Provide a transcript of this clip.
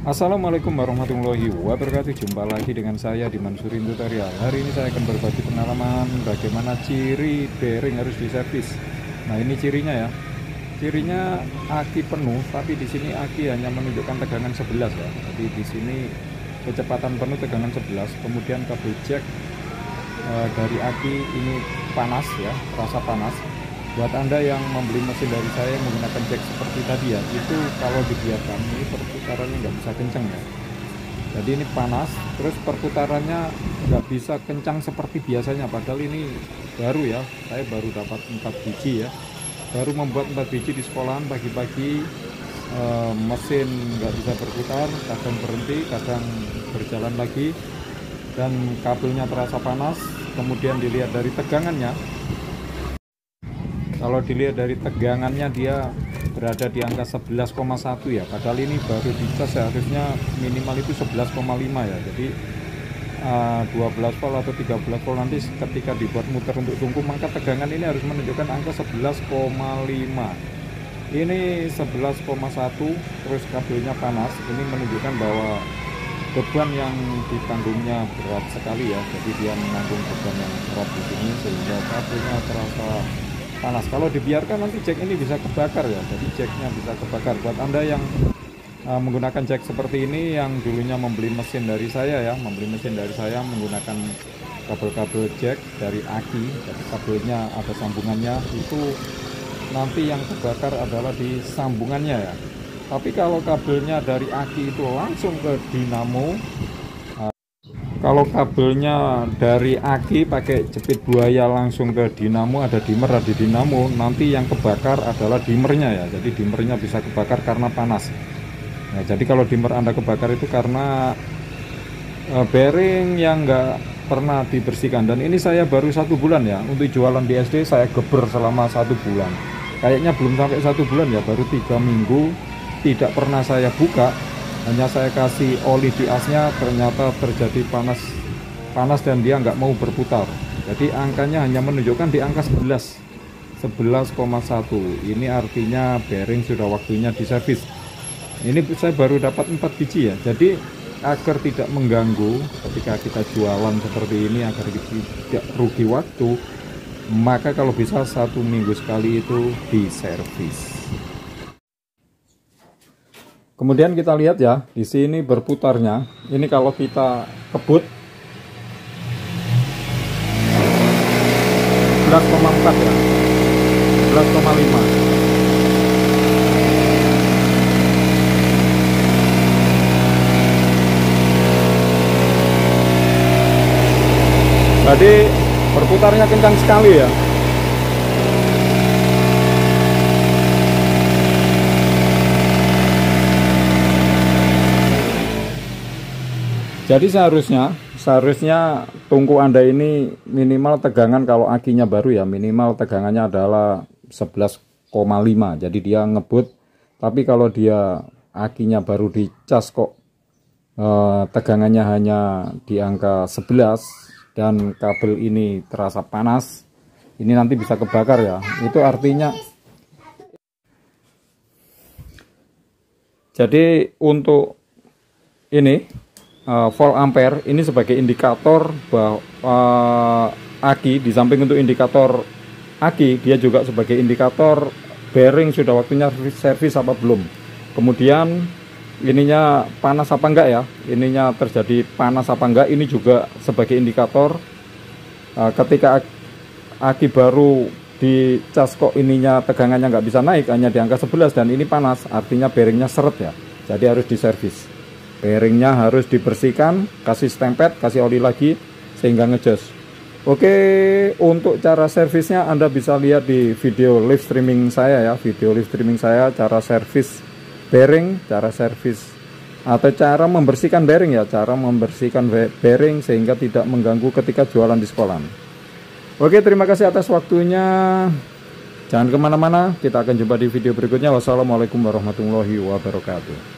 Assalamualaikum warahmatullahi wabarakatuh. Jumpa lagi dengan saya di Mansurin Tutorial. Hari ini saya akan berbagi pengalaman bagaimana ciri bearing harus diservis. Nah, ini cirinya ya. Cirinya aki penuh, tapi di sini aki hanya menunjukkan tegangan 11 ya. Jadi di sini kecepatan penuh tegangan 11. Kemudian kabel jack dari aki ini panas ya, terasa panas. Buat Anda yang membeli mesin dari saya menggunakan jack seperti tadi ya, itu kalau dibiarkan ini perputarannya nggak bisa kencang ya. Jadi ini panas, terus perputarannya nggak bisa kencang seperti biasanya. Padahal ini baru ya, saya baru dapat 4 biji ya. Baru membuat 4 biji di sekolahan pagi-pagi, mesin nggak bisa berputar, kadang berhenti, kadang berjalan lagi, dan kabelnya terasa panas. Kemudian dilihat dari tegangannya. Kalau dilihat dari tegangannya dia berada di angka 11,1 ya. Padahal ini baru dicas seharusnya minimal itu 11,5 ya. Jadi 12 volt atau 13 volt nanti ketika dibuat muter untuk tungku, maka tegangan ini harus menunjukkan angka 11,5. Ini 11,1, terus kabelnya panas. Ini menunjukkan bahwa beban yang ditanggungnya berat sekali ya. Jadi dia menanggung beban yang berat di sini sehingga kabelnya terasa panas. Kalau dibiarkan nanti jack ini bisa kebakar ya. Jadi jacknya bisa kebakar. Buat Anda yang menggunakan jack seperti ini, yang dulunya membeli mesin dari saya ya, menggunakan kabel-kabel jack dari aki, jadi kabelnya ada sambungannya, itu nanti yang kebakar adalah di sambungannya ya. Tapi kalau kabelnya dari aki itu langsung ke dinamo, kalau kabelnya dari aki pakai jepit buaya langsung ke dinamo, ada dimmer, ada dinamo, nanti yang kebakar adalah dimmernya ya. Jadi dimmernya bisa kebakar karena panas. Nah, jadi kalau dimmer Anda kebakar itu karena bearing yang nggak pernah dibersihkan. Dan ini saya baru 1 bulan ya, untuk jualan di SD saya geber selama 1 bulan. Kayaknya belum sampai 1 bulan ya, baru 3 minggu, tidak pernah saya buka. Hanya saya kasih oli di asnya, ternyata terjadi panas dan dia nggak mau berputar. Jadi angkanya hanya menunjukkan di angka 11,1. Ini artinya bearing sudah waktunya diservis. Ini saya baru dapat 4 biji ya. Jadi agar tidak mengganggu ketika kita jualan seperti ini, agar tidak rugi waktu, maka kalau bisa 1 minggu sekali itu diservis. Kemudian kita lihat ya, di sini berputarnya. Ini kalau kita kebut 11,4 ya, 11,5. Jadi berputarnya kencang sekali ya. Jadi seharusnya tungku Anda ini minimal tegangan, kalau akinya baru ya, minimal tegangannya adalah 11,5. Jadi dia ngebut. Tapi kalau dia akinya baru dicas kok tegangannya hanya di angka 11 dan kabel ini terasa panas, ini nanti bisa kebakar ya. Itu artinya, jadi untuk ini volt ampere ini sebagai indikator bahwa aki, di samping untuk indikator aki, dia juga sebagai indikator bearing sudah waktunya servis apa belum. Kemudian ininya panas apa enggak ya, ininya terjadi panas apa enggak, ini juga sebagai indikator. Ketika aki baru dicas kok ininya tegangannya nggak bisa naik, hanya di angka 11 dan ini panas, artinya bearingnya seret ya. Jadi harus diservis. Bearingnya harus dibersihkan, kasih stempet, kasih oli lagi sehingga ngejos. Oke, untuk cara servisnya Anda bisa lihat di video live streaming saya ya, cara servis bearing, cara servis atau cara membersihkan bearing ya, cara membersihkan bearing sehingga tidak mengganggu ketika jualan di sekolah. Oke, terima kasih atas waktunya. Jangan kemana-mana, kita akan jumpa di video berikutnya. Wassalamualaikum warahmatullahi wabarakatuh.